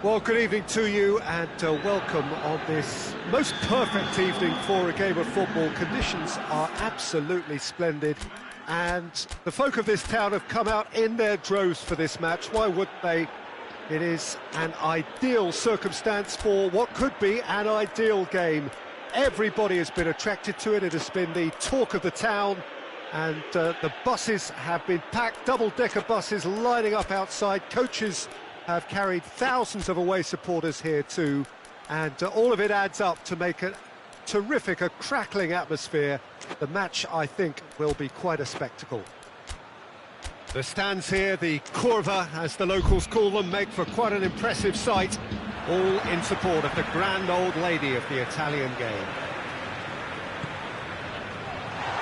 Well, good evening to you and welcome on this most perfect evening for a game of football. Conditions are absolutely splendid and the folk of this town have come out in their droves for this match. Why wouldn't they? It is an ideal circumstance for what could be an ideal game. Everybody has been attracted to it. It has been the talk of the town and the buses have been packed, double-decker buses lining up outside. Coaches have carried thousands of away supporters here too, and all of it adds up to make a terrific, a crackling atmosphere. The match, I think, will be quite a spectacle. The stands here, the curva, as the locals call them, make for quite an impressive sight, all in support of the grand old lady of the Italian game.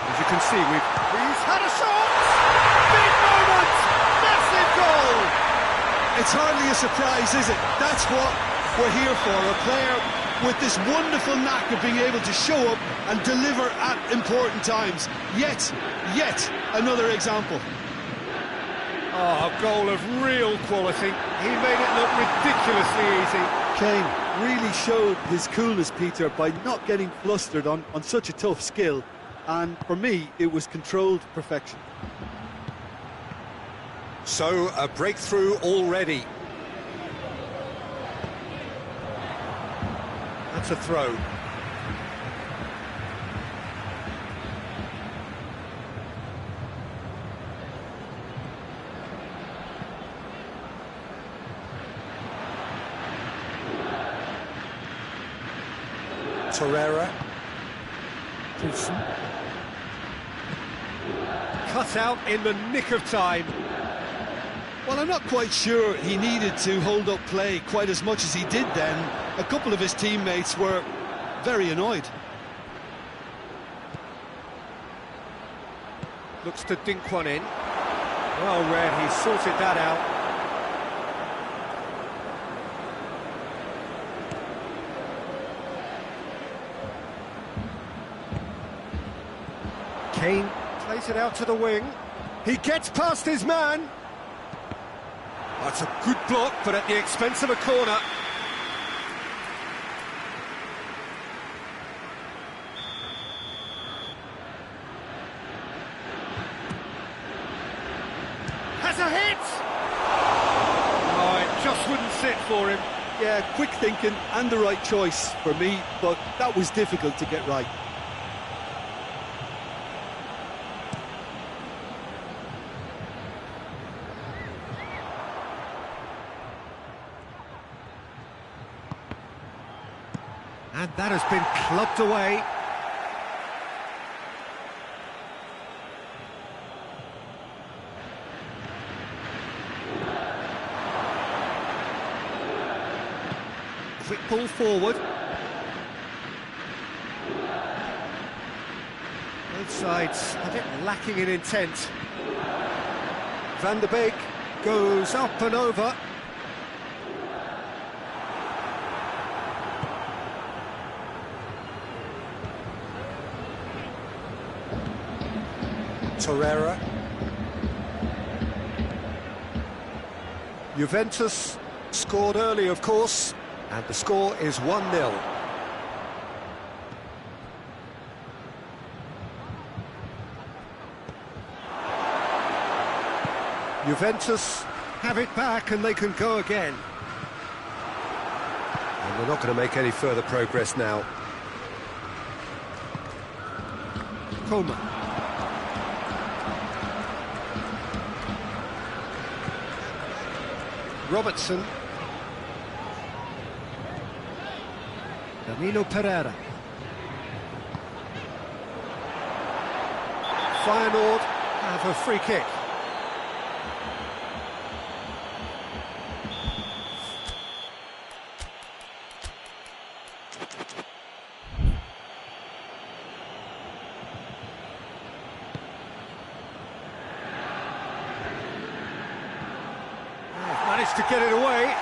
As you can see, he's had a shot! Big moment! Massive goal! It's hardly a surprise, is it? That's what we're here for, a player with this wonderful knack of being able to show up and deliver at important times. Yet another example. Oh, a goal of real quality. He made it look ridiculously easy. Kane really showed his coolness, Peter, by not getting flustered on such a tough skill. And for me, it was controlled perfection. So, a breakthrough already. That's a throw. Torreira. Cut out in the nick of time. Well, I'm not quite sure he needed to hold up play quite as much as he did then. A couple of his teammates were very annoyed. Looks to dink one in. Well read, he sorted that out. Kane plays it out to the wing. He gets past his man. That's a good block, but at the expense of a corner. Has a hit! Oh, it just wouldn't sit for him. Yeah, quick thinking and the right choice for me, but that was difficult to get right. And that has been clubbed away. Quick ball forward. Both sides a bit lacking in intent. Van der Beek goes up and over. Torreira. Juventus scored early, of course, and the score is 1-0. Juventus have it back and they can go again. And they're not going to make any further progress now. Coman. Robertson. Danilo Pereira. Feyenoord have a free kick. Managed to get it away.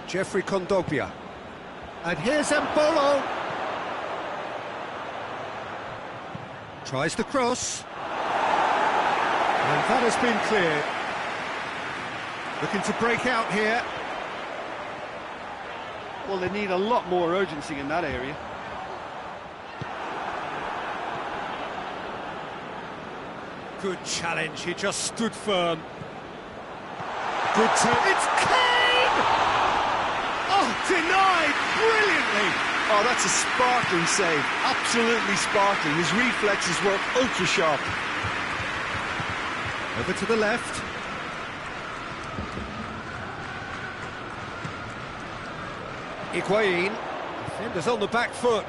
Jeffrey Kondogbia. And here's Embolo. Tries the cross. And that has been cleared. Looking to break out here. Well, they need a lot more urgency in that area. Good challenge, he just stood firm. Good turn. It's Kane! Oh, denied brilliantly! Oh, that's a sparkling save. Absolutely sparkling. His reflexes were ultra sharp. Over to the left. Higuain. Defenders on the back foot.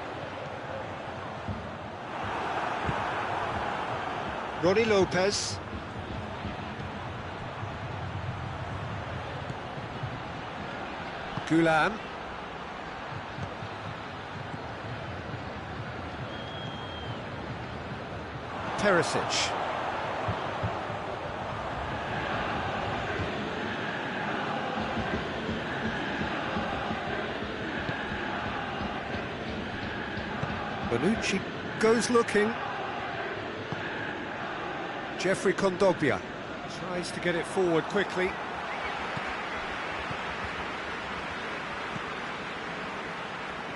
Ronnie Lopez. Gulam. Perisic. Bonucci goes looking. Jeffrey Kondogbia tries to get it forward quickly.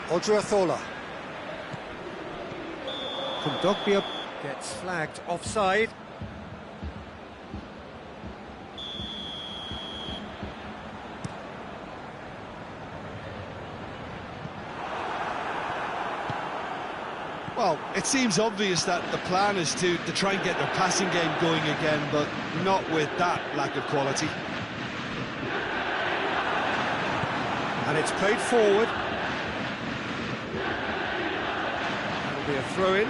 Odriozola. Kondogbia gets flagged offside. Well, it seems obvious that the plan is to try and get their passing game going again, but not with that lack of quality. And it's played forward. That'll be a throw-in.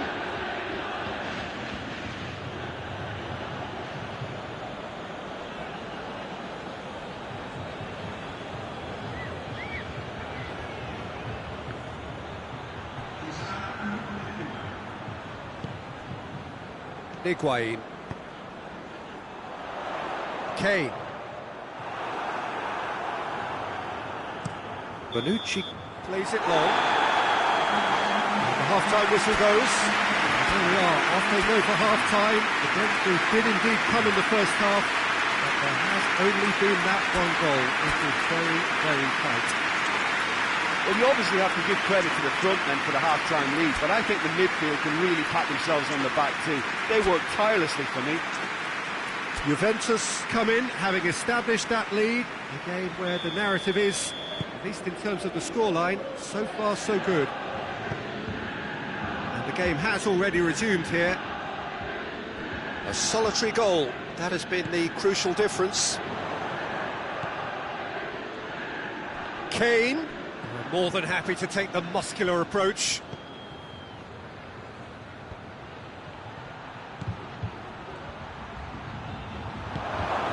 Higuain. Kane. Bonucci plays it long. The half-time whistle goes. Here we are, off they go for half-time. The breakthrough did indeed come in the first half, but there has only been that one goal. It was very, very tight. Well, you obviously have to give credit to the front men for the half-time lead, but I think the midfield can really pat themselves on the back too. They work tirelessly for me. Juventus come in, having established that lead. A game where the narrative is, at least in terms of the scoreline, so far so good. And the game has already resumed here. A solitary goal, that has been the crucial difference. Kane, more than happy to take the muscular approach.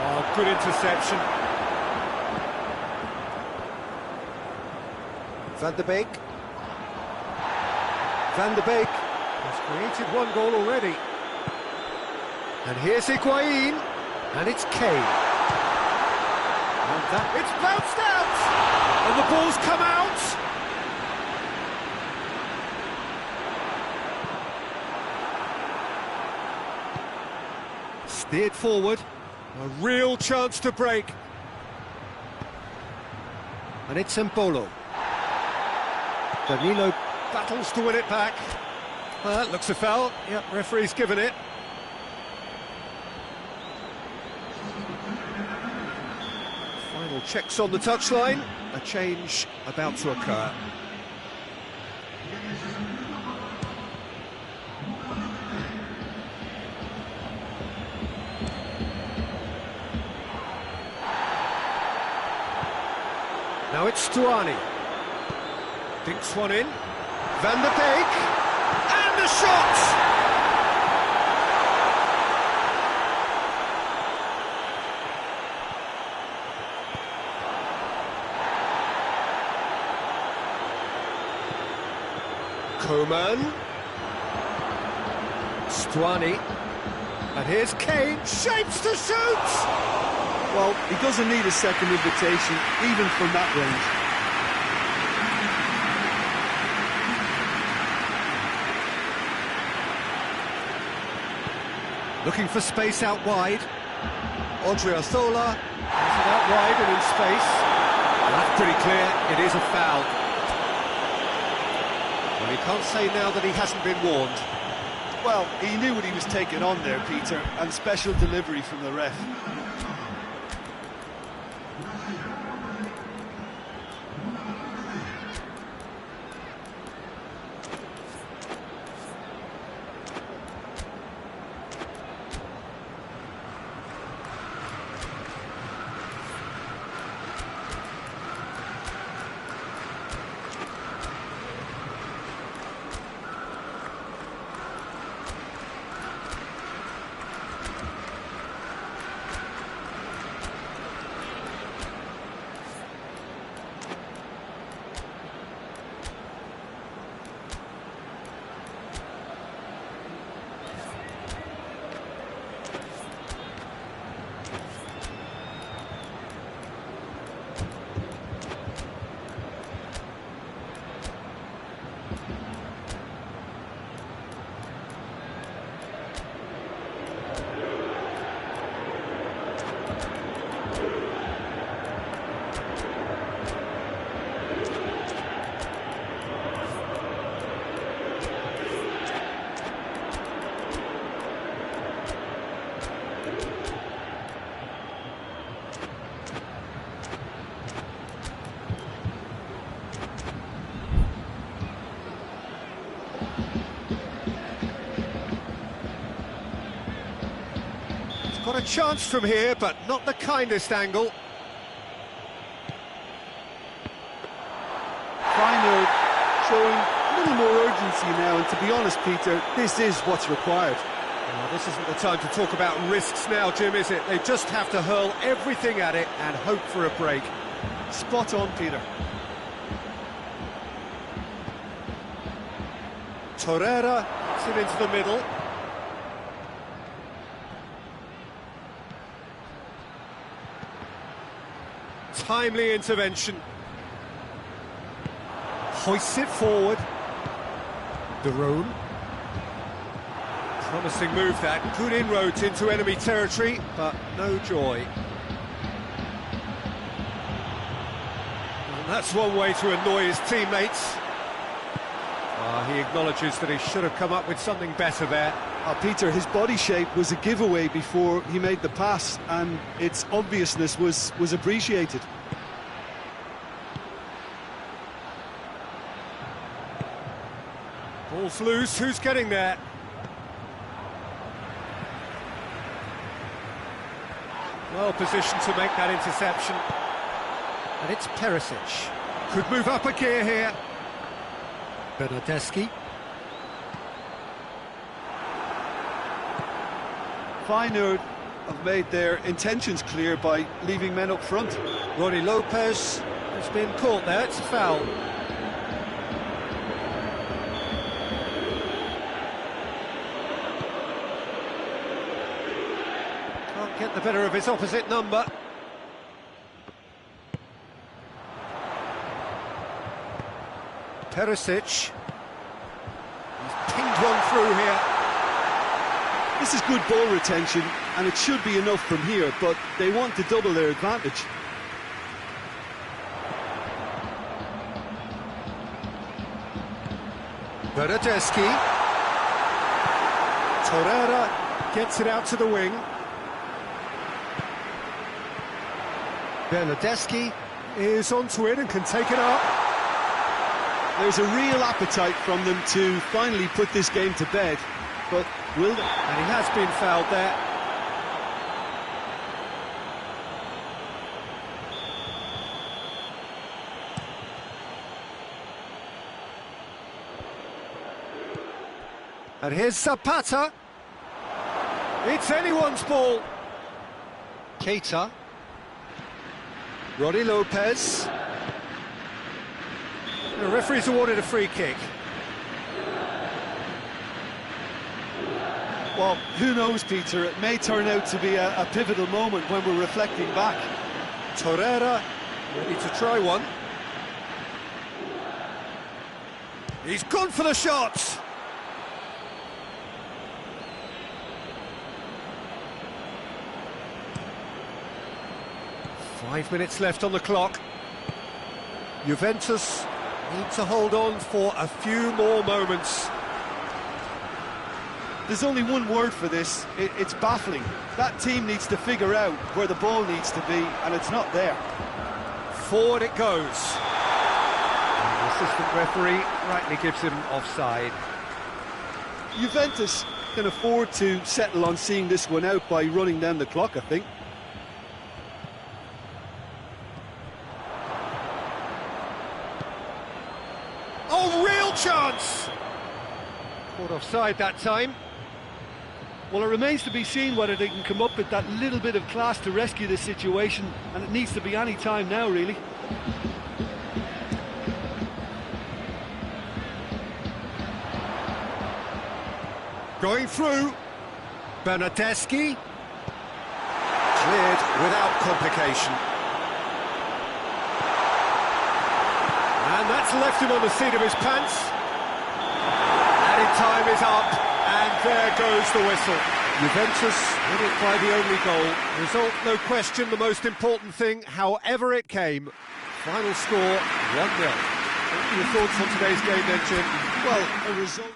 Oh, good interception. Van der Beek. Van der Beek has created one goal already. And here's Higuain, and it's Kane. And that, it's bounced out! And the ball's come out! Steered forward, a real chance to break. And it's Embolo. Danilo battles to win it back. Well, that looks a foul. Yep, referee's given it. Final checks on the touchline. A change about to occur. Now it's Stuani. Dinks one in. Van der Beek. And the shot! Coman. Stuani. And here's Kane, shapes to shoot! Well, he doesn't need a second invitation, even from that range. Looking for space out wide. Odriozola has it out wide and in space. Well, that's pretty clear, it is a foul. Well, he can't say now that he hasn't been warned. Well, he knew what he was taking on there, Peter, and special delivery from the ref. Got a chance from here, but not the kindest angle. Feyenoord showing a little more urgency now, and to be honest, Peter, this is what's required. Well, this isn't the time to talk about risks now, Jim, is it? They just have to hurl everything at it and hope for a break. Spot on, Peter. Torreira puts it into the middle. Timely intervention. Hoists it forward. De Roon. Promising move that. Good inroads into enemy territory, but no joy. And that's one way to annoy his teammates. He acknowledges that he should have come up with something better there. Peter, his body shape was a giveaway before he made the pass, and its obviousness was appreciated. Ball's loose, who's getting there? Well positioned to make that interception. And it's Perisic. Could move up a gear here. Bernardeschi. Feyenoord have made their intentions clear by leaving men up front. Ronnie Lopez has been caught there, it's a foul. Can't get the better of his opposite number. Perisic. He's pinged one through here. This is good ball retention, and it should be enough from here, but they want to double their advantage. Bernardeschi. Torreira gets it out to the wing. Bernardeschi is onto it and can take it up. There's a real appetite from them to finally put this game to bed, but will they? And he has been fouled there. And here's Zapata. It's anyone's ball. Keita. Ronnie Lopez. The referee's awarded a free kick. Well, who knows, Peter? It may turn out to be a pivotal moment when we're reflecting back. Torreira ready to try one. He's gone for the shot. 5 minutes left on the clock. Juventus need to hold on for a few more moments. There's only one word for this, it's baffling. That team needs to figure out where the ball needs to be, and it's not there. Forward it goes. And the assistant referee rightly gives him offside. Juventus can afford to settle on seeing this one out by running down the clock, I think. Oh, real chance! Caught offside that time. Well, it remains to be seen whether they can come up with that little bit of class to rescue this situation, and it needs to be any time now, really. Going through. Bernardeschi. Cleared without complication. And that's left him on the seat of his pants. Added time is up. And there goes the whistle. Juventus win it by the only goal. Result, no question, the most important thing, however it came. Final score, 1-0. What are your thoughts on today's game then, Jim? Well, a result...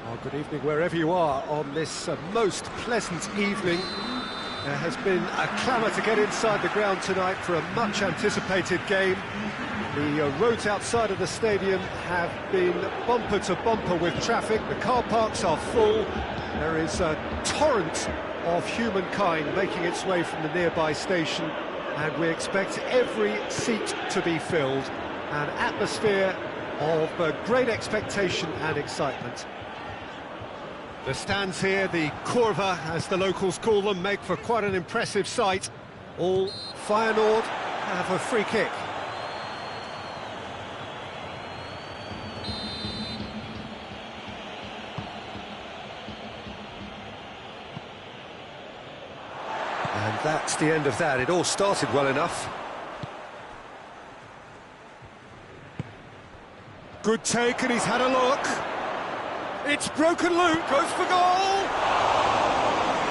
Well, good evening wherever you are on this most pleasant evening. There has been a clamour to get inside the ground tonight for a much-anticipated game. The roads outside of the stadium have been bumper to bumper with traffic. The car parks are full. There is a torrent of humankind making its way from the nearby station, and we expect every seat to be filled. An atmosphere of great expectation and excitement. The stands here, the Curva, as the locals call them, make for quite an impressive sight. All Feyenoord have a free kick. And that's the end of that. It all started well enough. Good take, and he's had a look. It's broken loose, goes for goal!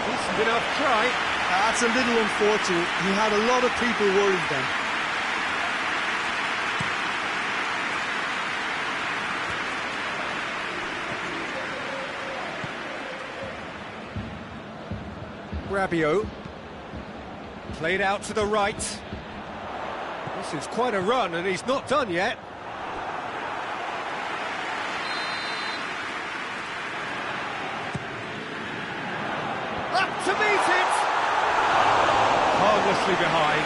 Decent enough try. That's a little unfortunate. He had a lot of people worried then. Rabiot. Played out to the right. This is quite a run, and he's not done yet. Up to meet it! Harmlessly behind.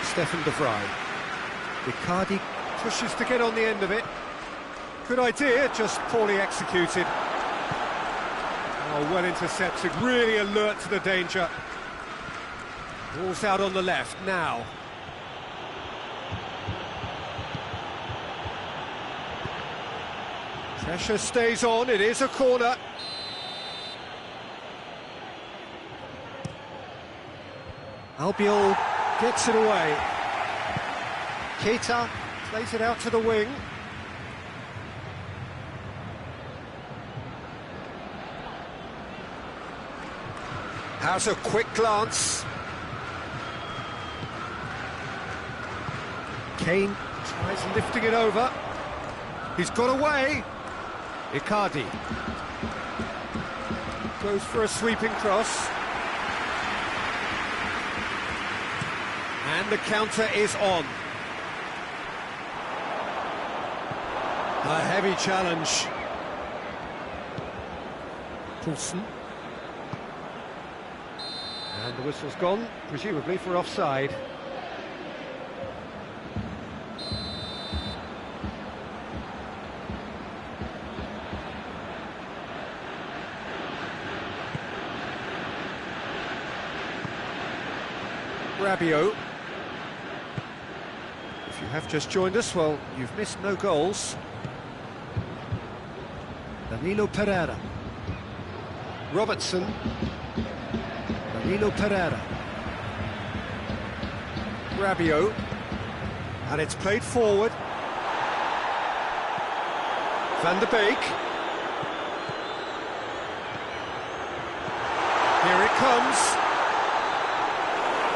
Stefan de Vrij. Icardi pushes to get on the end of it. Good idea, just poorly executed. Oh, well intercepted, really alert to the danger. Ball's out on the left now. Pressure stays on, it is a corner. Albiol gets it away. Keita plays it out to the wing. Has a quick glance. Kane tries lifting it over. He's got away. Icardi goes for a sweeping cross. And the counter is on. A heavy challenge. Poulsen. And the whistle's gone, presumably for offside. Rabiot. If you have just joined us, well, you've missed no goals. Danilo Pereira. Robertson. Danilo Pereira. Rabiot. And it's played forward. Van der Beek. Here it comes.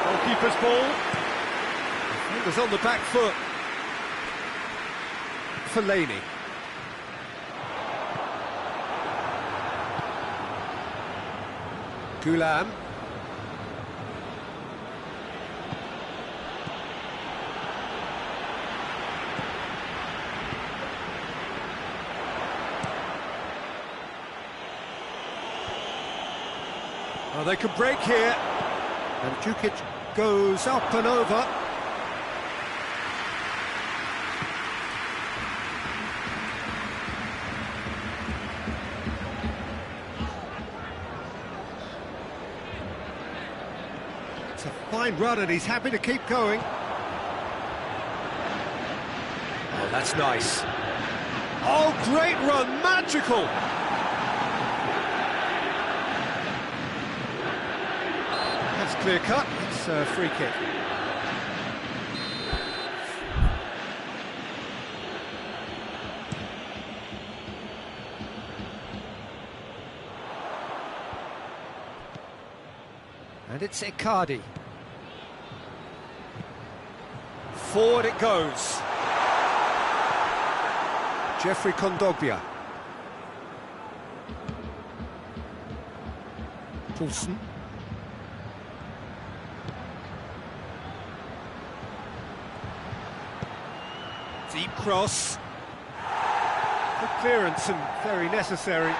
Goalkeeper's ball. Defender's on the back foot. Fellaini. Goulam. Well, they could break here. And Djukic goes up and over. It's a fine run and he's happy to keep going. Oh, that's nice. Oh, great run, magical! That's clear cut, it's a free kick. And it's Icardi. Forward it goes. Jeffrey Kondogbia. Poulsen. Deep cross. Good clearance and very necessary.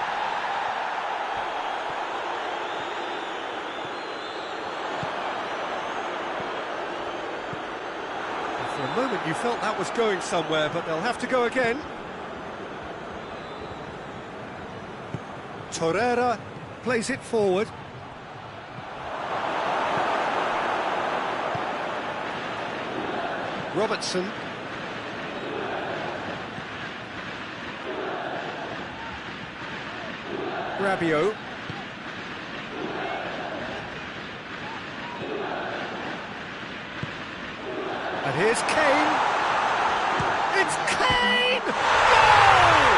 For a moment you felt that was going somewhere, but they'll have to go again. Torreira plays it forward. Robertson. Rabiot. And here's Kane. It's Kane! Goal!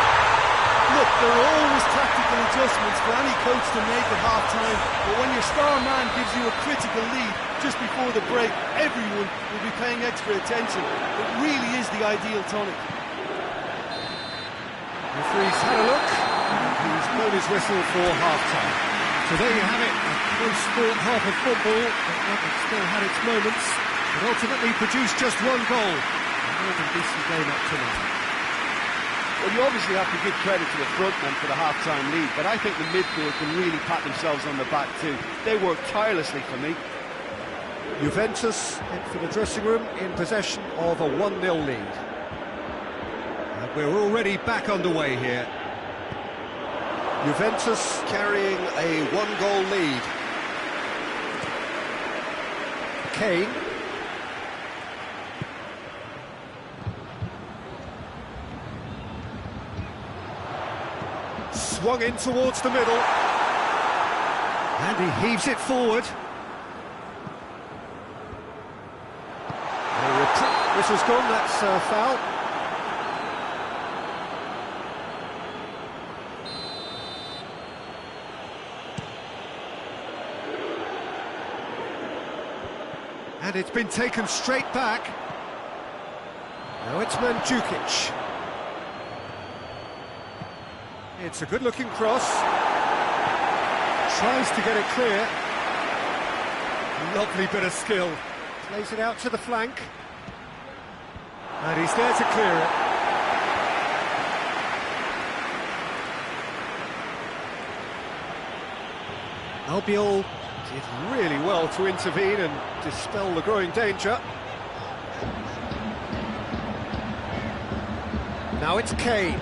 Look, they're all those tactical adjustments for any coach to make at half-time, but when your star man gives you a critical lead just before the break, everyone will be paying extra attention. It really is the ideal tonic. The referee's had a look, and he's blown his whistle for half-time. So there you have it, a close-fought half of football, but one that still had its moments, but ultimately produced just one goal. A more than decent game up to now. Well, you obviously have to give credit to the front man for the half-time lead, but I think the midfield can really pat themselves on the back too. They worked tirelessly for me. Juventus head for the dressing room in possession of a 1-0 lead. And we're already back underway here. Juventus carrying a 1-goal lead. Kane. Swung in towards the middle. And he heaves it forward. This was gone, that's a foul. And it's been taken straight back. Now it's Mandzukic. It's a good-looking cross. Tries to get it clear. Lovely bit of skill. Plays it out to the flank. And he's there to clear it. Albiol did really well to intervene and dispel the growing danger. Now it's Kane.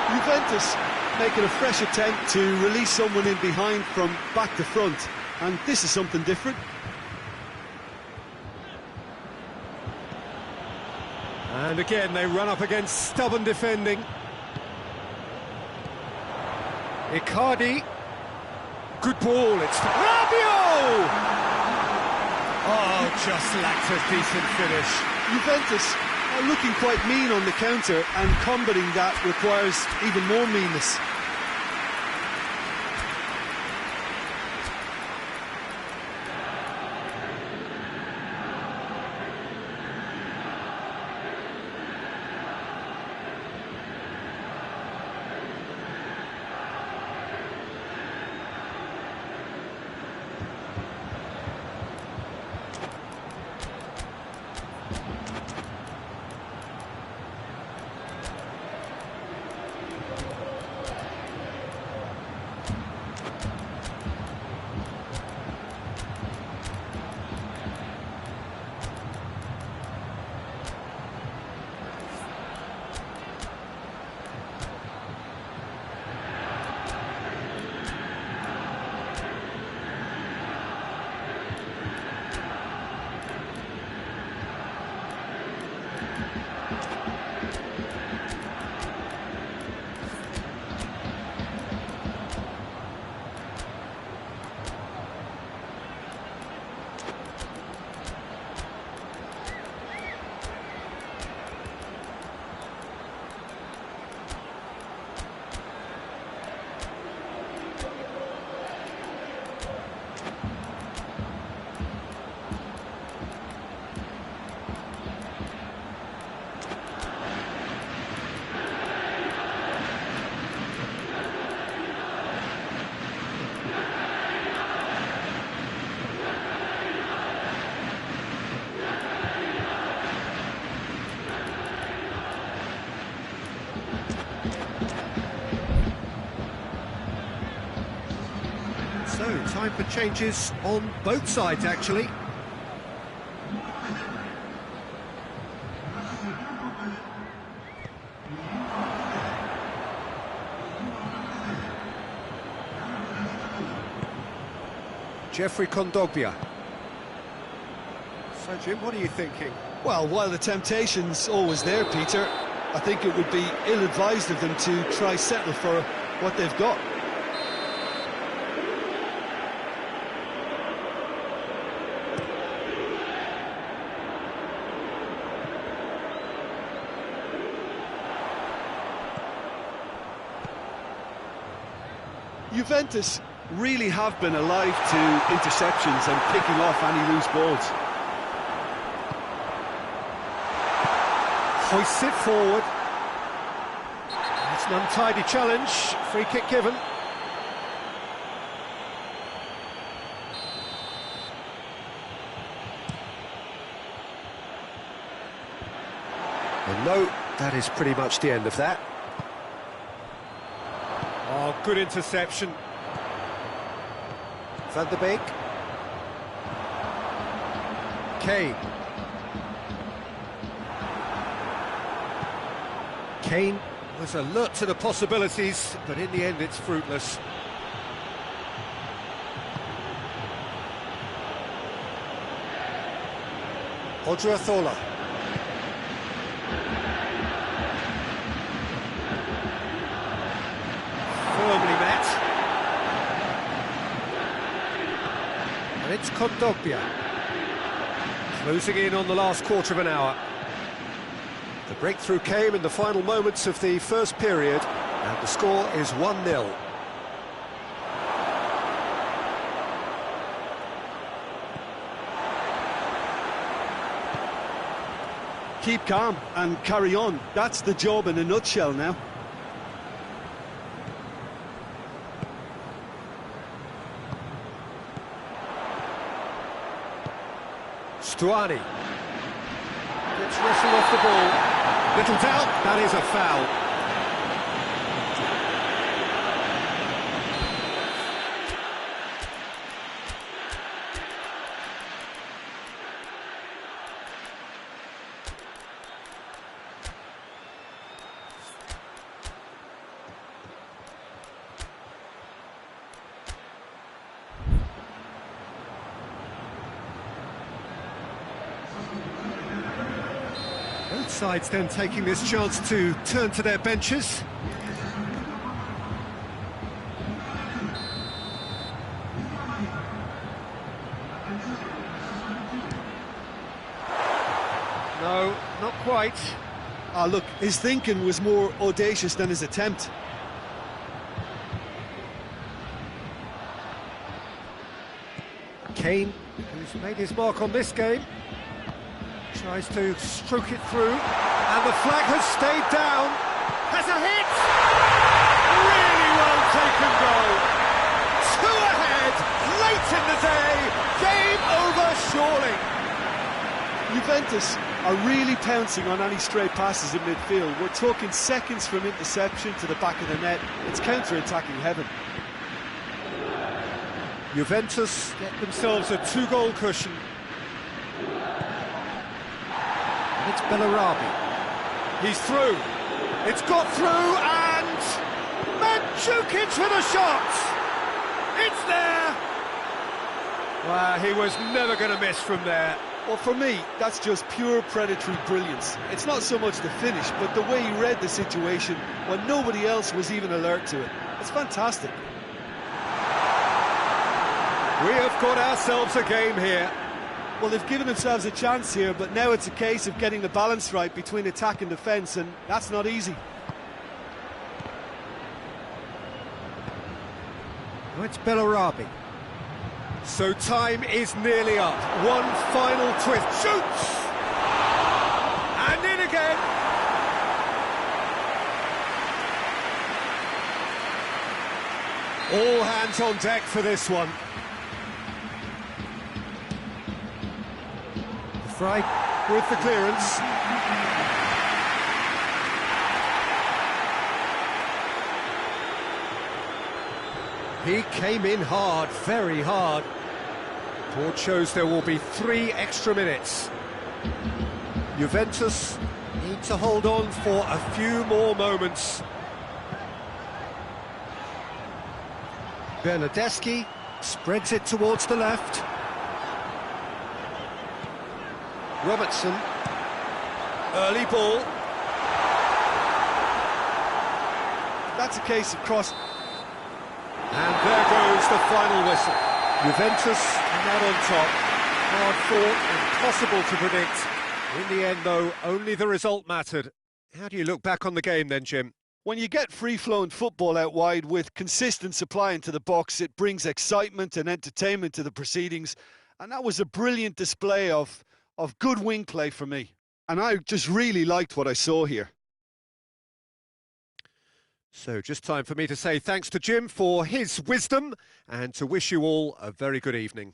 Juventus making a fresh attempt to release someone in behind from back to front, and this is something different. And again they run up against stubborn defending. Icardi. Good ball, it's Rabiot! Oh, just lacked a decent finish. Juventus are looking quite mean on the counter, and combating that requires even more meanness. So, time for changes on both sides, actually. Jeffrey Kondogbia. So, Jim, what are you thinking? Well, while the temptation's always there, Peter, I think it would be ill-advised of them to try settle for what they've got. Juventus really have been alive to interceptions and picking off any loose balls. Hoists it forward. It's an untidy challenge. Free kick given. And no, that is pretty much the end of that. Oh, good interception. Van der Beek. Kane. Kane was alert to the possibilities, but in the end it's fruitless. Odriozola. Firmly met. And it's Kondogbia. Closing in on the last quarter of an hour. The breakthrough came in the final moments of the first period, and the score is 1-0. Keep calm and carry on. That's the job in a nutshell now. Stuani. Gets wrestled off the ball. Little doubt, that is a foul. Both sides then taking this chance to turn to their benches. No, not quite. Ah, look, his thinking was more audacious than his attempt. Kane, who's made his mark on this game, tries to stroke it through, and the flag has stayed down. Has a hit! Really well taken goal. Two ahead, late in the day, game over surely. Juventus are really pouncing on any stray passes in midfield. We're talking seconds from interception to the back of the net. It's counter-attacking heaven. Juventus get themselves a two-goal cushion. And it's Bellarabi. He's through. It's got through, and Mandzukic with a shot. It's there. Well, he was never going to miss from there. Well, for me, that's just pure predatory brilliance. It's not so much the finish, but the way he read the situation when nobody else was even alert to it. It's fantastic. We have got ourselves a game here. Well, they've given themselves a chance here, but now it's a case of getting the balance right between attack and defence, and that's not easy. Oh, it's Bellarabi. So time is nearly up. One final twist. Shoots! And in again. All hands on deck for this one. Frey with the clearance. He came in hard, very hard. Board shows there will be 3 extra minutes. Juventus need to hold on for a few more moments. Bernardeschi spreads it towards the left. Robertson, early ball. That's a case of cross. And there goes the final whistle. Juventus are not on top. Hard fought, impossible to predict. In the end, though, only the result mattered. How do you look back on the game then, Jim? When you get free-flowing football out wide with consistent supply into the box, it brings excitement and entertainment to the proceedings. And that was a brilliant display of good wing play for me. And I just really liked what I saw here. So just time for me to say thanks to Jim for his wisdom and to wish you all a very good evening.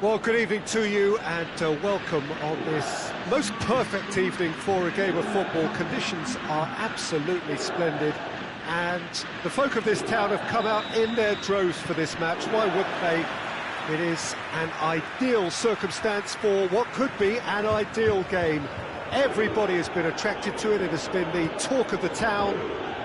Well, good evening to you and welcome on this most perfect evening for a game of football. Conditions are absolutely splendid and the folk of this town have come out in their droves for this match. Why wouldn't they? It is an ideal circumstance for what could be an ideal game. Everybody has been attracted to it. It has been the talk of the town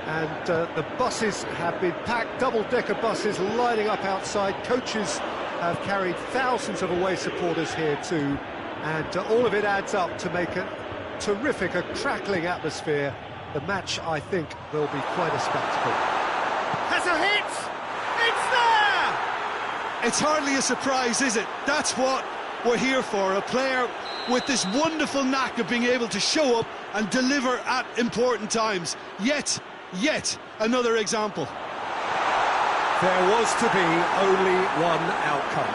and the buses have been packed, double-decker buses lining up outside. Coaches have carried thousands of away supporters here too, and all of it adds up to make a terrific, a crackling atmosphere. The match, I think, will be quite a spectacle. Has a hit! It's there! It's hardly a surprise, is it? That's what we're here for, a player with this wonderful knack of being able to show up and deliver at important times. Yet another example. There was to be only one outcome.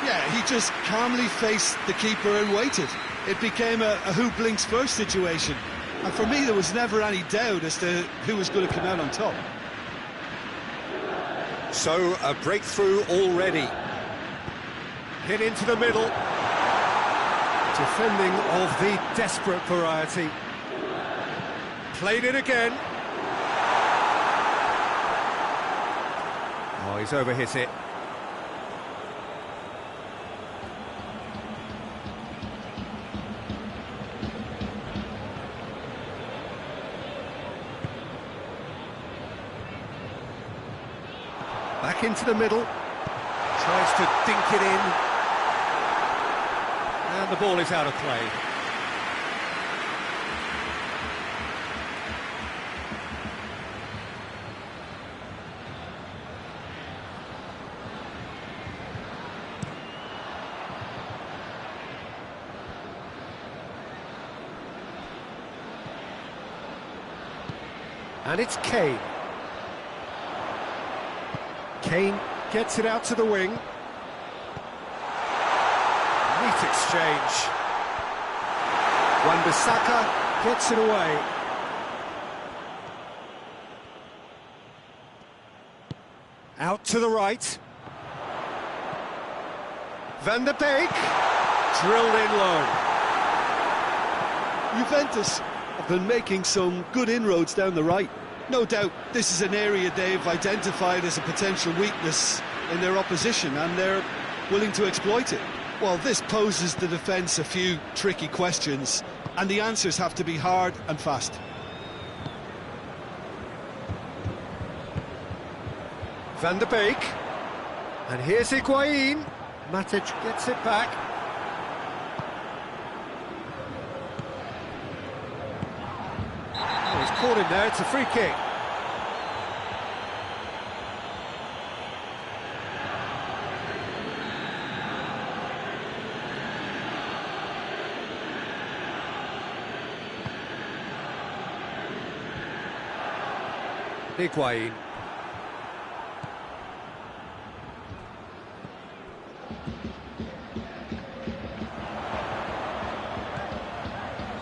Yeah, he just calmly faced the keeper and waited. It became a who blinks first situation. And for me, there was never any doubt as to who was going to come out on top. So, a breakthrough already. Hit into the middle. Defending of the desperate variety. Played it again. Oh, he's overhit it. Back into the middle. Tries to dink it in. And the ball is out of play. And it's Kane. Kane gets it out to the wing. Neat exchange. Wan-Bissaka gets it away. Out to the right. Van der Beek. Drilled in low. Juventus have been making some good inroads down the right. No doubt this is an area they've identified as a potential weakness in their opposition, and they're willing to exploit it. Well, this poses the defence a few tricky questions, and the answers have to be hard and fast. Van der Beek. And here's Higuain. Matic gets it back. Oh, he's caught him there, it's a free kick. Higuain.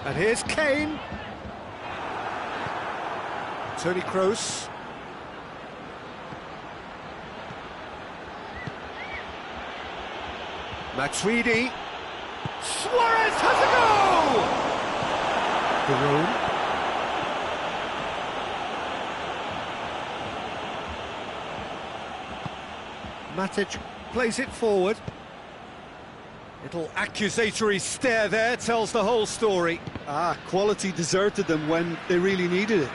And here's Kane. Toni Kroos. Matuidi. Suarez has a goal! Varane. Matic plays it forward. Little accusatory stare there tells the whole story. Quality deserted them when they really needed it.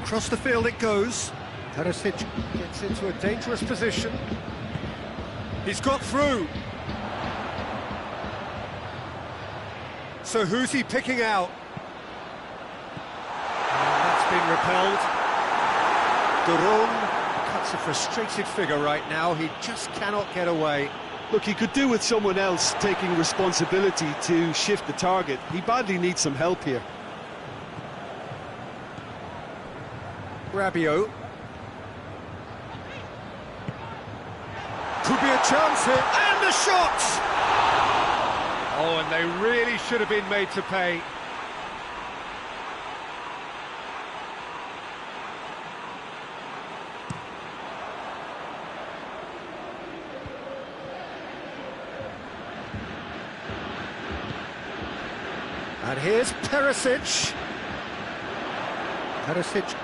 Across the field it goes. Perisic gets into a dangerous position. He's got through. So who's he picking out? That's been repelled. Duron cuts a frustrated figure right now. He just cannot get away. Look, he could do with someone else taking responsibility to shift the target. He badly needs some help here. Rabiot. Could be a chance here, and the shot! Oh, and they really should have been made to pay. And here's Perisic. Perisic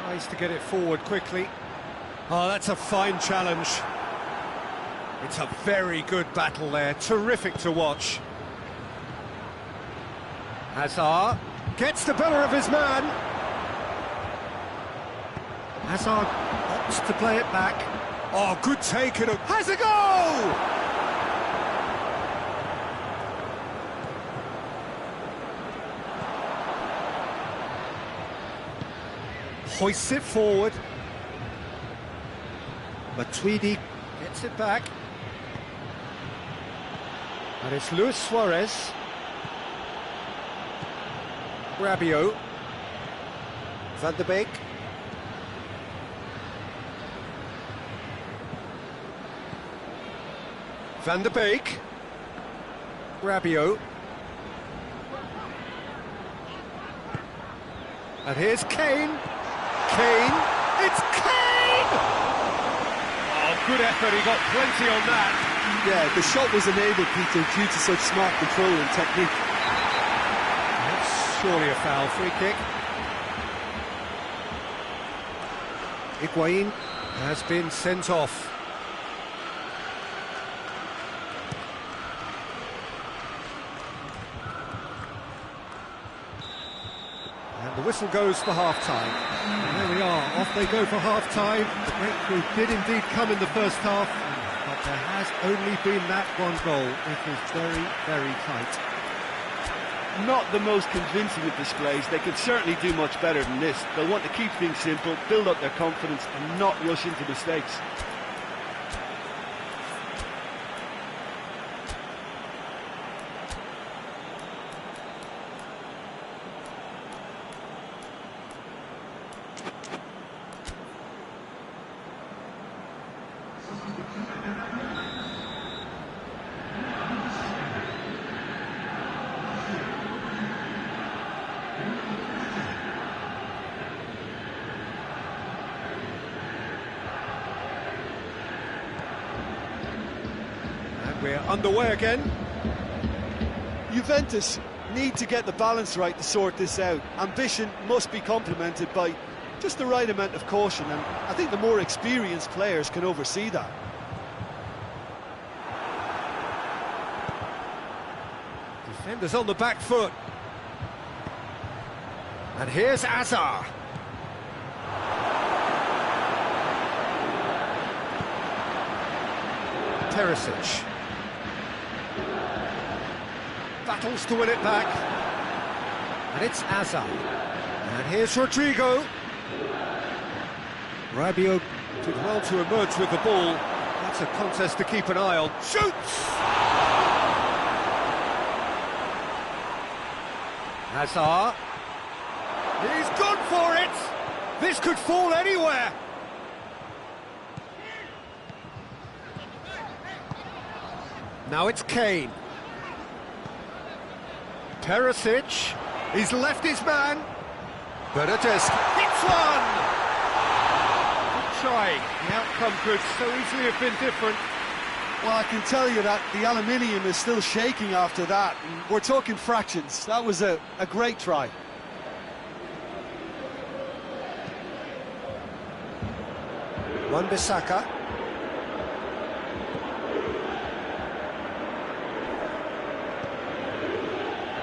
tries to get it forward quickly. Oh, that's a fine challenge. It's a very good battle there, terrific to watch. Hazard gets the better of his man. Hazard opts to play it back. Oh, good take, and has a goal! Hoists it forward. Matuidi gets it back. And it's Luis Suarez. Rabiot. Van de Beek. Van de Beek. Rabiot. And here's Kane. Kane. It's Kane! Oh, good effort. He got plenty on that. Yeah, the shot was enabled, Peter, due to such smart control and technique. That's surely a foul. Free kick. Higuain has been sent off. And the whistle goes for half-time. And there we are, off they go for half-time. The breakthrough did indeed come in the first half, but there has only been that one goal. It was very, very tight. Not the most convincing of displays. They could certainly do much better than this. They'll want to keep things simple, build up their confidence and not rush into mistakes. We're underway again. Juventus need to get the balance right to sort this out. Ambition must be complemented by just the right amount of caution, and I think the more experienced players can oversee that. Defenders on the back foot. And here's Hazard. Perisic. Battles to win it back. And it's Hazard. And here's Rodrigo. Rabiot did well to emerge with the ball. That's a contest to keep an eye on. Shoots! Hazard. He's gone for it! This could fall anywhere! Now it's Kane. Perisic. He's left his man. Benitez hits one! Good try. The outcome could so easily have been different. Well, I can tell you that the aluminium is still shaking after that. We're talking fractions. That was a great try. Wan-Bissaka.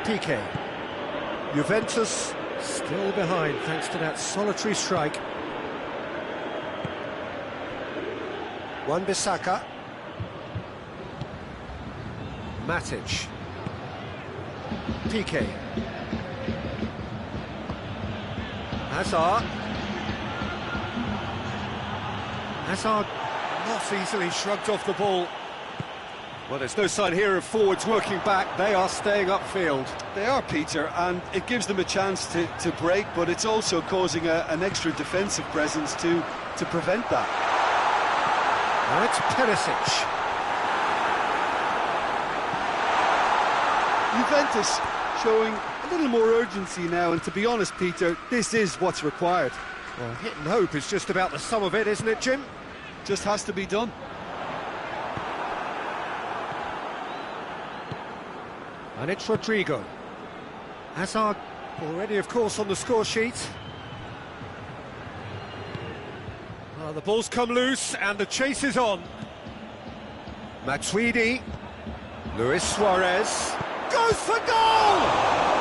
Piqué. Juventus still behind thanks to that solitary strike. Wan-Bissaka. Matic. Piqué. Hazard. Hazard not easily shrugged off the ball. Well, there's no sign here of forwards working back. They are staying upfield. They are, Peter, and it gives them a chance to break, but it's also causing an extra defensive presence to prevent that. Now it's Perisic. Juventus showing a little more urgency now, and to be honest, Peter, this is what's required. Well, hit and hope is just about the sum of it, isn't it, Jim? Just has to be done. And it's Rodrigo. Hazard already, of course, on the score sheet. The ball's come loose and the chase is on. Matuidi. Luis Suarez. Goes for goal!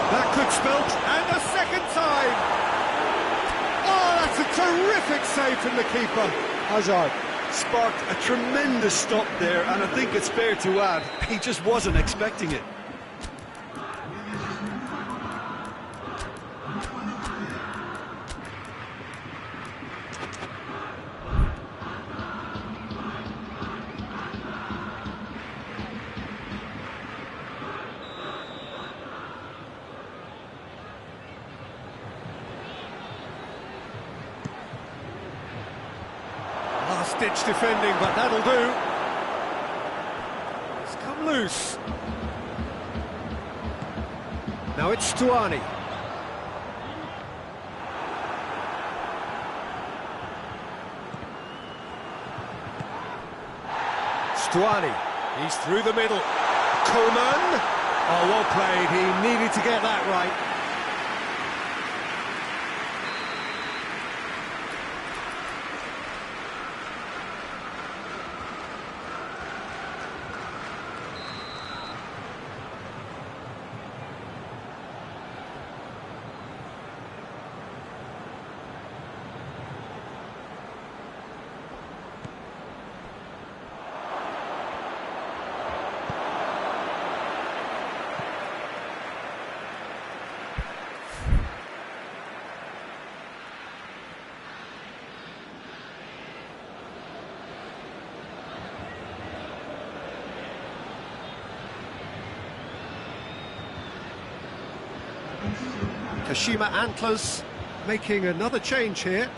That could spell, and a second time! Oh, that's a terrific save from the keeper. Hazard sparked a tremendous stop there, and I think it's fair to add, he just wasn't expecting it. Last-ditch defending, but that'll do. It's come loose. Now it's Stuani. Stuani, he's through the middle. Coman. Oh, well played. He needed to get that right. Kashima Antlers making another change here.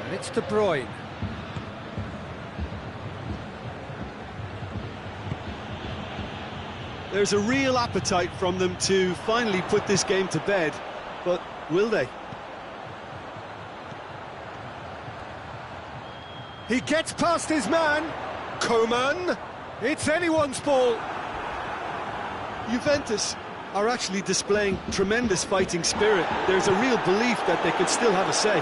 And it's De Bruyne. There's a real appetite from them to finally put this game to bed, but will they? He gets past his man. Coman. It's anyone's ball. Juventus are actually displaying tremendous fighting spirit. There's a real belief that they could still have a say.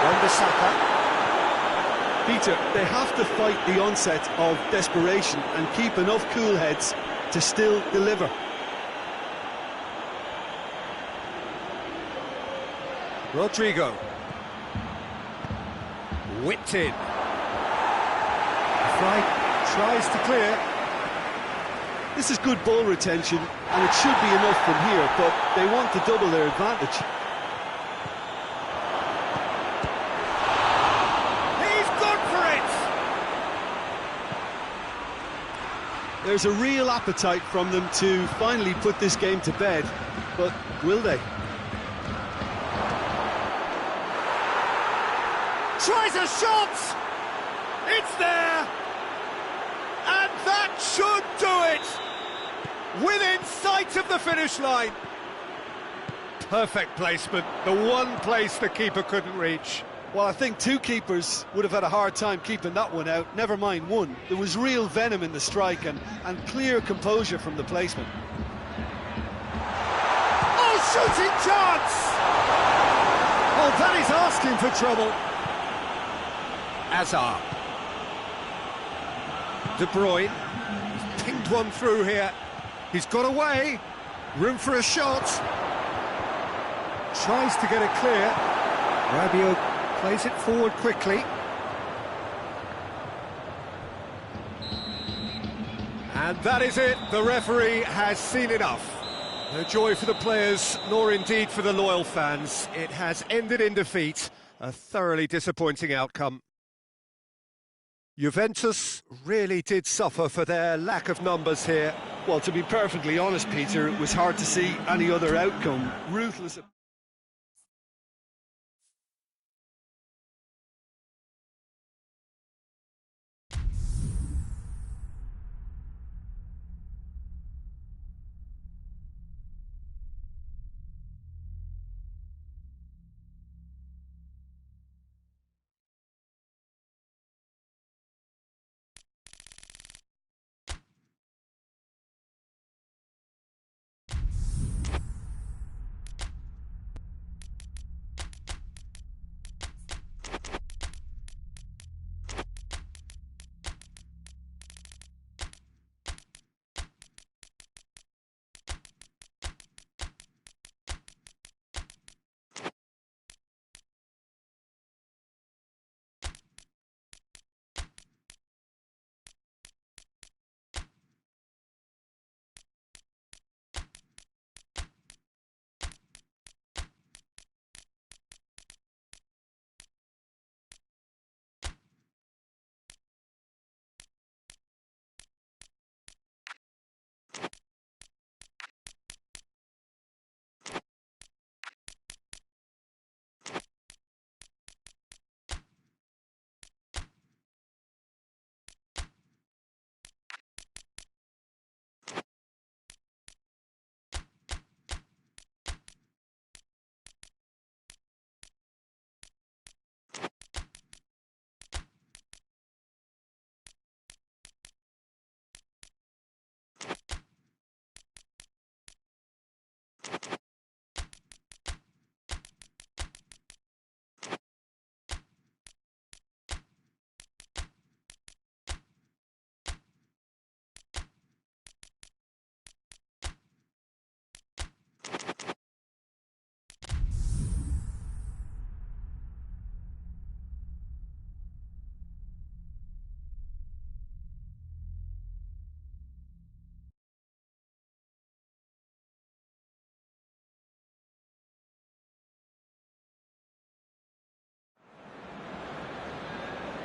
Wan-Bissaka. Peter, they have to fight the onset of desperation and keep enough cool heads to still deliver. Rodrigo. Whipped in. Fry tries to clear. This is good ball retention, and it should be enough from here, but they want to double their advantage. There's a real appetite from them to finally put this game to bed, but will they? Tries a shot! It's there! And that should do it! Within sight of the finish line. Perfect placement, the one place the keeper couldn't reach. Well, I think two keepers would have had a hard time keeping that one out, never mind one. There was real venom in the strike and clear composure from the placement. Oh, shooting chance! Oh, that is asking for trouble. Hazard. De Bruyne. He's pinged one through here. He's got away. Room for a shot. Tries to get it clear. Rabiot plays it forward quickly. And that is it. The referee has seen enough. No joy for the players, nor indeed for the loyal fans. It has ended in defeat. A thoroughly disappointing outcome. Juventus really did suffer for their lack of numbers here. Well, to be perfectly honest, Peter, it was hard to see any other outcome. Ruthless.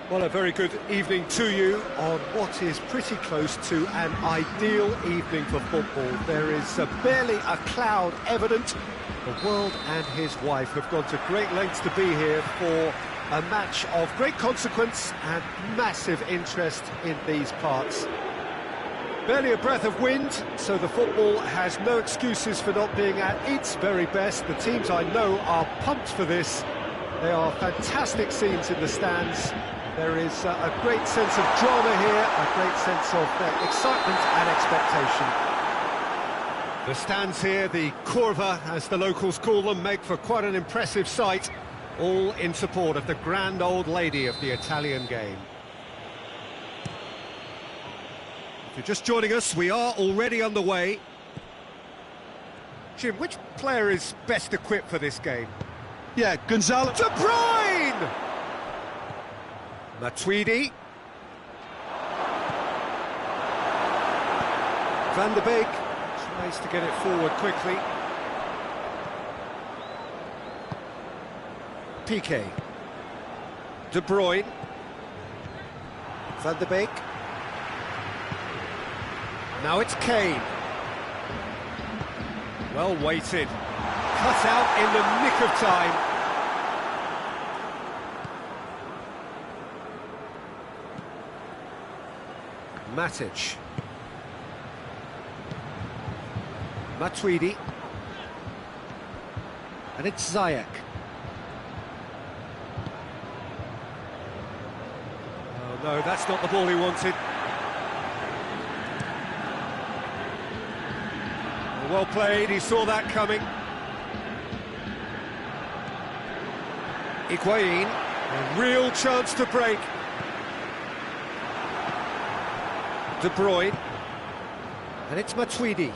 Well, a very good evening to you on what is pretty close to an ideal evening for football. There is barely a cloud evident. The world and his wife have gone to great lengths to be here for a match of great consequence and massive interest in these parts. Barely a breath of wind, so the football has no excuses for not being at its very best. The teams I know are pumped for this. There are fantastic scenes in the stands. There is a great sense of drama here, a great sense of excitement and expectation. The stands here, the Curva, as the locals call them, make for quite an impressive sight, all in support of the grand old lady of the Italian game. If you're just joining us, we are already underway. Jim, which player is best equipped for this game? Yeah, Gonzalo. De Bruyne! Matuidi. Van der Beek tries to get it forward quickly. Piqué. De Bruyne. Van der Beek. Now it's Kane. Well weighted. Cut out in the nick of time. Matic. Matuidi. And it's Ziyech. Oh no, that's not the ball he wanted. Well played, he saw that coming. Higuain, a real chance to break. De Bruyne, and it's Matuidi.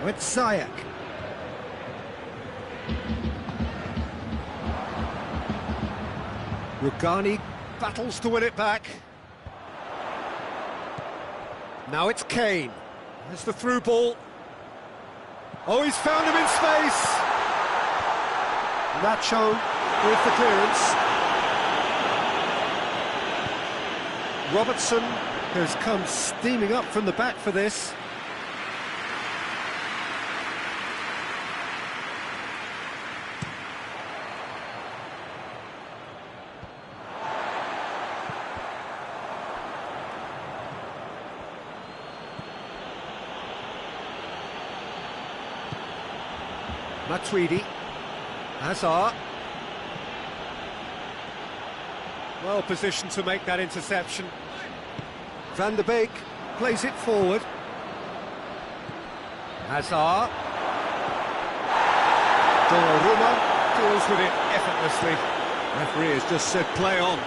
Oh, it's Ziyech. Rugani battles to win it back. Now it's Kane. There's the through ball. Oh, he's found him in space. Nacho with the clearance. Robertson has come steaming up from the back for this. Matuidi, Hazard, well positioned to make that interception. Van der Beek plays it forward. Hazard, Donnarumma deals with it effortlessly. Referee has just said play on.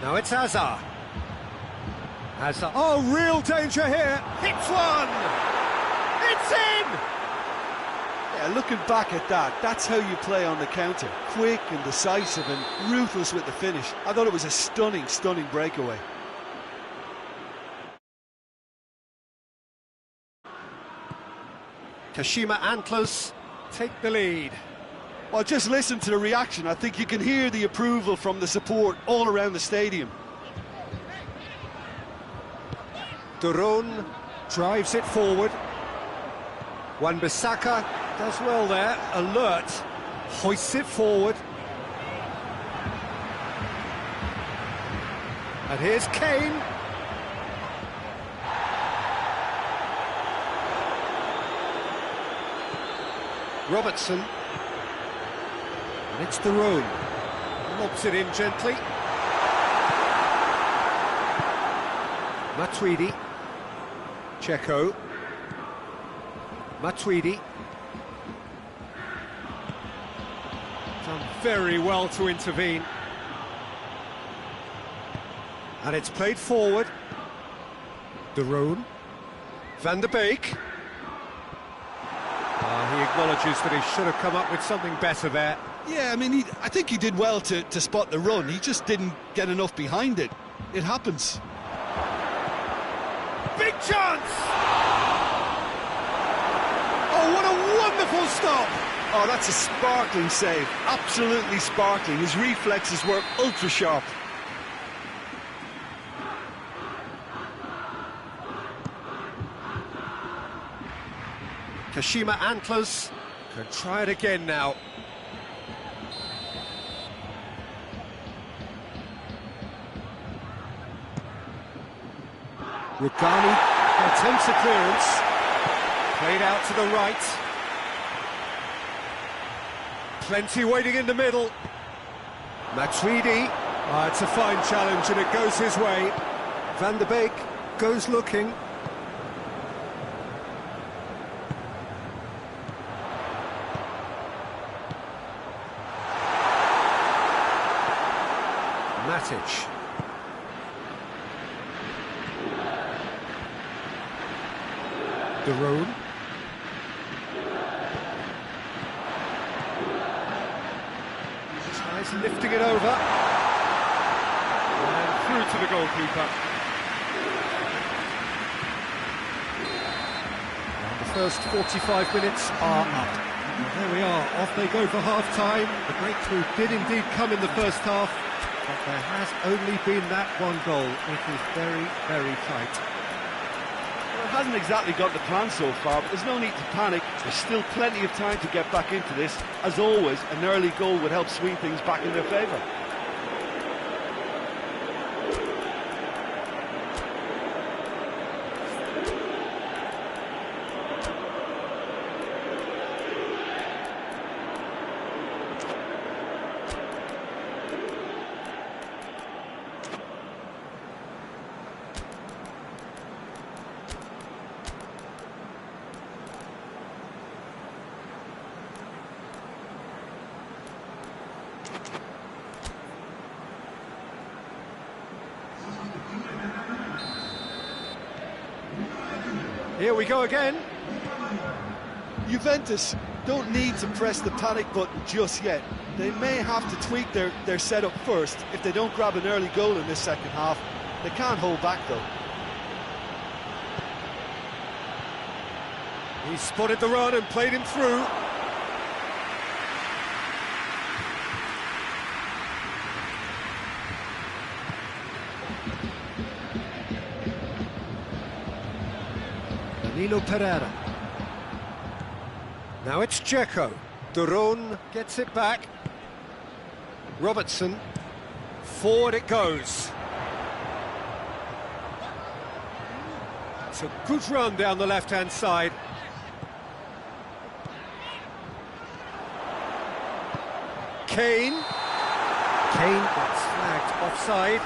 Now it's Hazard. Hazard. Oh, real danger here. Hits one. It's in. Yeah, looking back at that, that's how you play on the counter. Quick and decisive and ruthless with the finish. I thought it was a stunning, stunning breakaway. Kashima Antlers take the lead. Well, just listen to the reaction. I think you can hear the approval from the support all around the stadium. Duron drives it forward. Wan-Bissaka does well there, alert, hoists it forward. And here's Kane. Robertson. And it's Duron. Lobs it in gently. Matuidi. Checo. Matuidi. Done very well to intervene. And it's played forward. Duron. Van der Beek. He acknowledges that he should have come up with something better there. Yeah, I mean, I think he did well to spot the run. He just didn't get enough behind it. It happens. Big chance! Oh, what a wonderful stop! Oh, that's a sparkling save. Absolutely sparkling. His reflexes were ultra sharp. Kashima Antlers can try it again now. Rugani attempts a clearance. Played out to the right. Plenty waiting in the middle. Matuidi. It's a fine challenge and it goes his way. Van der Beek goes looking. Matic. Duron. Tries lifting it over. And through to the goalkeeper. And the first 45 minutes are up. Well, there we are, off they go for half-time. The breakthrough did indeed come in the first half, but there has only been that one goal. It is very, very tight. Well, it hasn't exactly got the plan so far, but there's no need to panic. There's still plenty of time to get back into this. As always, an early goal would help swing things back in their favour. Here we go again. Juventus don't need to press the panic button just yet. They may have to tweak their setup first if they don't grab an early goal in this second half. They can't hold back though. He spotted the run and played him through. Danilo Pereira. Now it's Dzeko. Duron gets it back. Robertson. Forward it goes. It's a good run down the left-hand side. Kane. Kane gets flagged offside.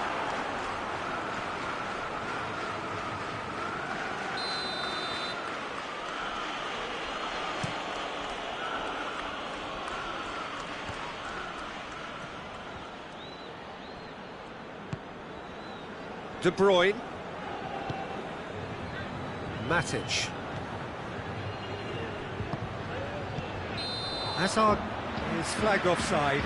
De Bruyne. Matic. Hazard is flagged offside.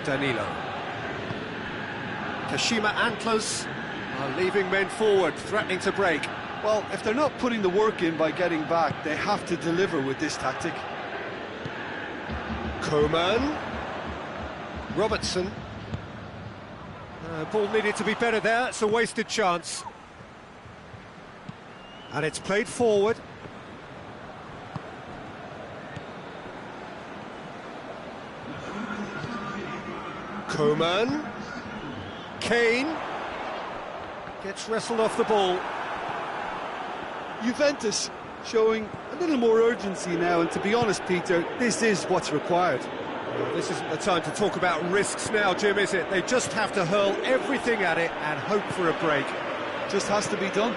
Danilo. Kashima Antlers are leaving men forward, threatening to break. Well, if they're not putting the work in by getting back, they have to deliver with this tactic. Coman. Robertson. Ball needed to be better there, it's a wasted chance. And it's played forward. Coman. Kane gets wrestled off the ball. Juventus showing a little more urgency now, and to be honest, Peter, this is what's required. Well, this isn't the time to talk about risks now, Jim, is it? They just have to hurl everything at it and hope for a break. Just has to be done.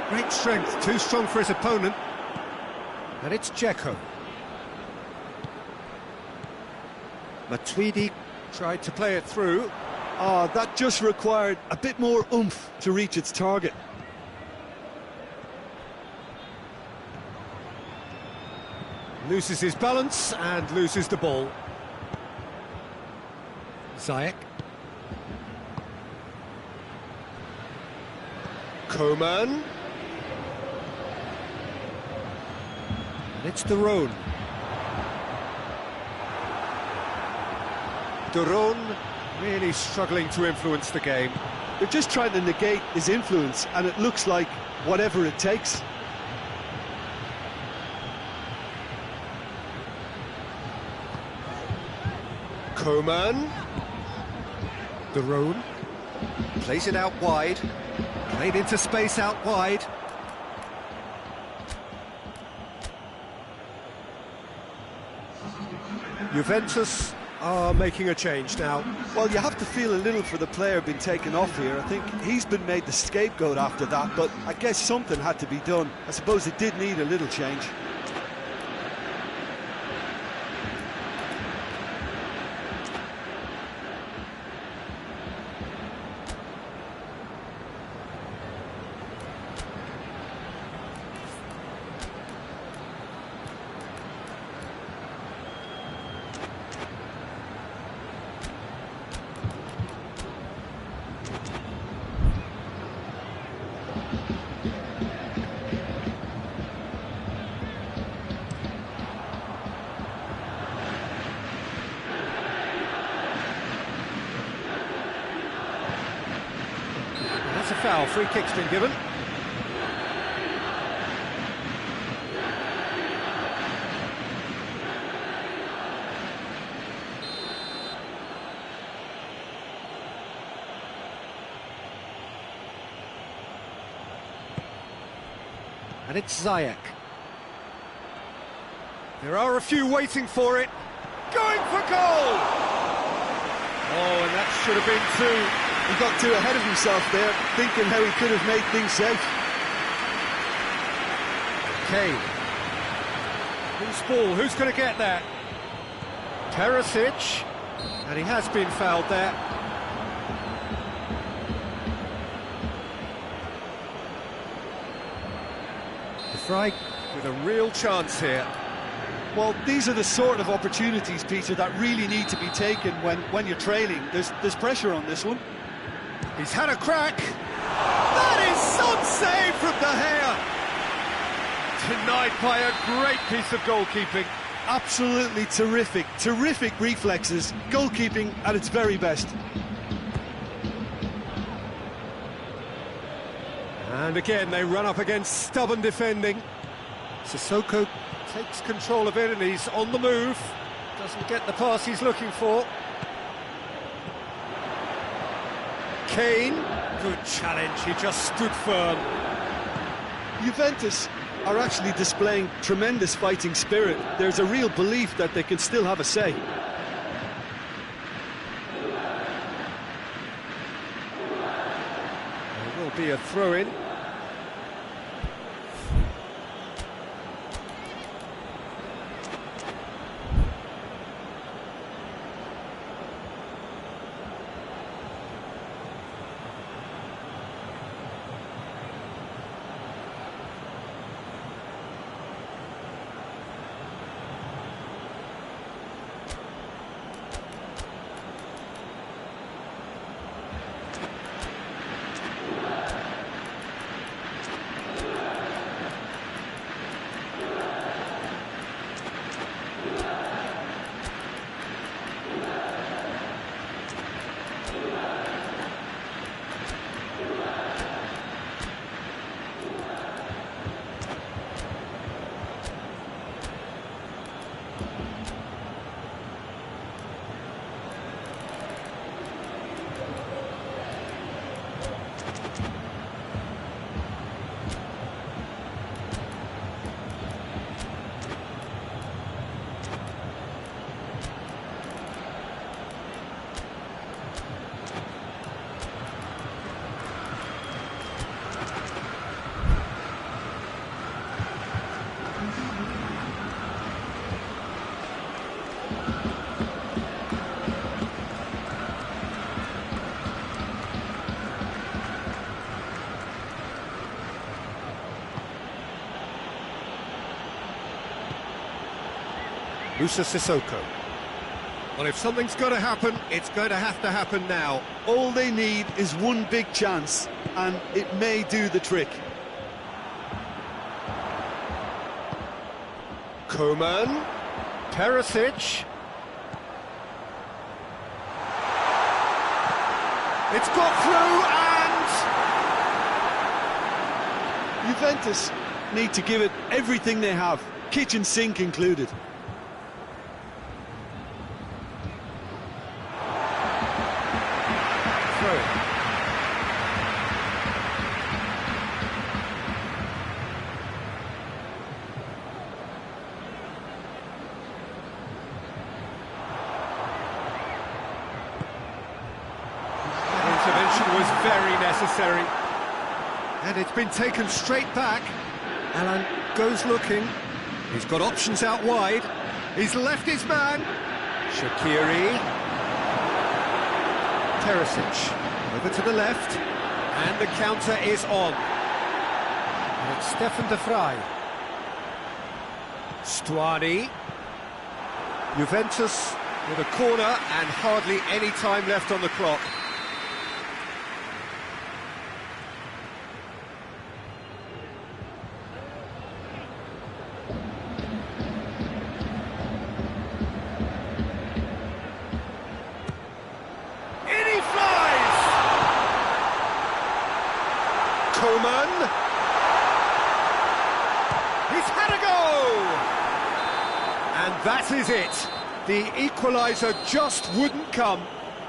Great strength, too strong for his opponent. And it's Dzeko. Matuidi tried to play it through. That just required a bit more oomph to reach its target. Loses his balance and loses the ball. Ziyech. Coman. And it's Duron. Duron really struggling to influence the game. They're just trying to negate his influence, and it looks like whatever it takes. Coman. Duron plays it out wide. Played into space out wide. Juventus are making a change now. Well, you have to feel a little for the player being taken off here. I think he's been made the scapegoat after that, but I guess something had to be done. I suppose it did need a little change. That's a foul. Free kick's been given. And it's Ziyech. There are a few waiting for it. Going for goal! Oh, and that should have been two. He got too ahead of himself there, thinking how he could have made things safe. Kane. Who's ball? Who's going to get that? Perisic. And he has been fouled there. De Vrij with a real chance here. Well, these are the sort of opportunities, Peter, that really need to be taken when you're trailing. There's pressure on this one. He's had a crack. That is some save from De Gea. Denied by a great piece of goalkeeping. Absolutely terrific, terrific reflexes. Goalkeeping at its very best. And again, they run up against stubborn defending. Sissoko takes control of it and he's on the move. Doesn't get the pass he's looking for. Kane, good challenge, he just stood firm. Juventus are actually displaying tremendous fighting spirit. There's a real belief that they can still have a say. There will be a throw-in. Moussa Sissoko. Well, if something's got to happen, it's going to happen now. All they need is one big chance, and it may do the trick. Coman. Perisic. It's got through and... Juventus need to give it everything they have, kitchen sink included. was very necessary. And it's been taken straight back. Alan goes looking. He's got options out wide. He's left his man. Shaqiri. Teresic over to the left. And the counter is on. And it's Stefan de Vrij. Stuani. Juventus with a corner and hardly any time left on the clock. In he flies! Coman! He's had a go! And that is it. The equaliser just wouldn't come.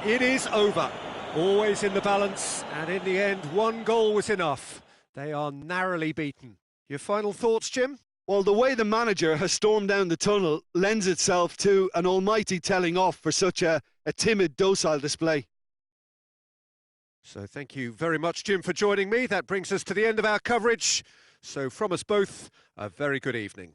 It is over. Always in the balance, and in the end, one goal was enough. They are narrowly beaten. Your final thoughts, Jim? Well, the way the manager has stormed down the tunnel lends itself to an almighty telling off for such a timid, docile display. So thank you very much, Jim, for joining me. That brings us to the end of our coverage. So from us both, a very good evening.